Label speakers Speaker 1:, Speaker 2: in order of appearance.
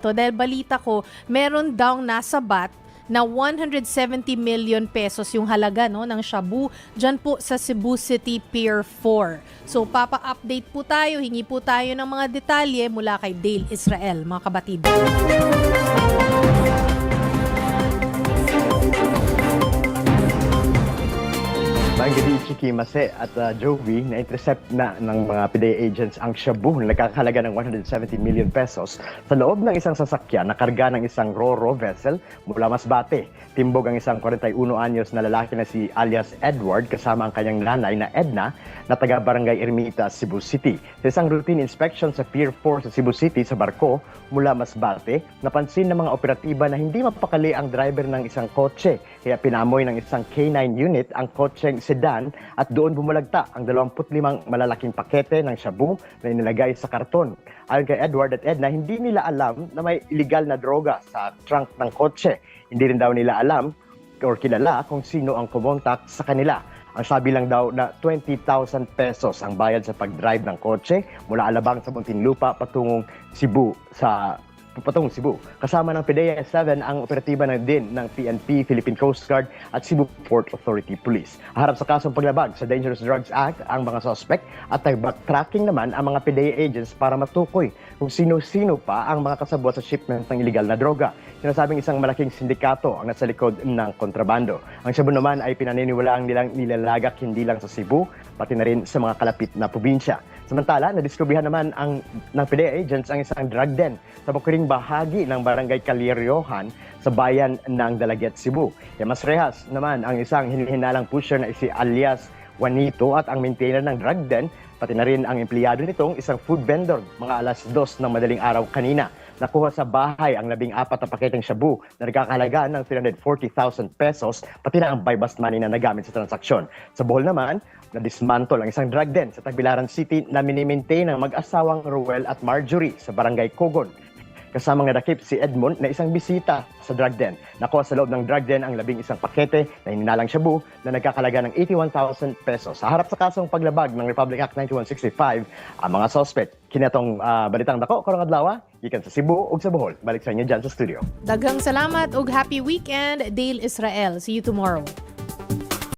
Speaker 1: Dahil balita ko, meron daw nasa bat na 170 million pesos yung halaga ng shabu dyan po sa Cebu City Pier 4. So papa-update po tayo, hingi po tayo ng mga detalye mula kay Dale Israel, mga kabatid.
Speaker 2: Gabi, Chiki, Mase at Jovi, na-intercept na ng mga PDEA agents ang shabu na nagkakahalaga ng 170 million pesos sa loob ng isang sasakyan na karga ng isang ro-ro vessel mula Masbate. Timbog ang isang 41 anyos na lalaki na si alias Edward kasama ang kanyang nanay na Edna na taga-barangay Ermita, Cebu City. Sa isang routine inspection sa Pier 4 sa Cebu City sa barko mula Masbate, napansin ng mga operatiba na hindi mapakali ang driver ng isang kotse. Kaya pinamoy ng isang K9 unit ang kotseng sedan at doon bumulagta ang 25 malalaking pakete ng shabu na inilagay sa karton. Ayon kay Edward at Edna, hindi nila alam na may illegal na droga sa trunk ng kotse. Hindi rin daw nila alam or kilala kung sino ang kumontak sa kanila. Ang sabi lang daw na 20,000 pesos ang bayad sa pag-drive ng kotse mula Alabang sa Muntinlupa patungong Cebu Cebu. Kasama ng PDEA 7 ang operatiba na din ng PNP, Philippine Coast Guard at Cebu Port Authority Police. Harap sa kasong paglabag sa Dangerous Drugs Act ang mga suspect at backtracking naman ang mga PDEA agents para matukoy kung sino-sino pa ang mga kasabwat sa shipment ng illegal na droga. Sinasabing isang malaking sindikato ang nasa likod ng kontrabando. Ang shabu naman ay pinaniniwalaang nilang nilalagak hindi lang sa Cebu, pati na rin sa mga kalapit na probinsya. Samantala, nadiskubrihan naman ng PDEA agents ang isang drug den sa bukiring bahagi ng barangay Caliriohan sa bayan ng Dalaget, Cebu. Mas rehas naman ang isang hinihinalang pusher na si alias Juanito at ang maintainer ng drug den, pati na rin ang empleyado nitong isang food vendor mga alas 2 ng madaling araw kanina. Nakuha sa bahay ang 14 na paketeng shabu na nagkakahalaga ng 340,000 pesos, pati na ang buy bust money na nagamit sa transaksyon. Sa Bohol naman, na-dismantle ang isang drug den sa Tagbilaran City na minimaintain ng mag-asawang Ruel at Marjorie sa barangay Cogon. Kasama nga dakip si Edmond na isang bisita sa drug den. Nakuha sa loob ng drug den ang 11 pakete na hininalang shabu na nagkakalaga ng 81,000 pesos. Sa harap sa kasong paglabag ng Republic Act 9165, ang mga suspect. Kinatong balitang dako, karong adlaw, gikan sa Cebu ug sa Bohol. Balik sa inyo dyan sa studio.
Speaker 1: Daghang salamat ug happy weekend, Dale Israel. See you tomorrow.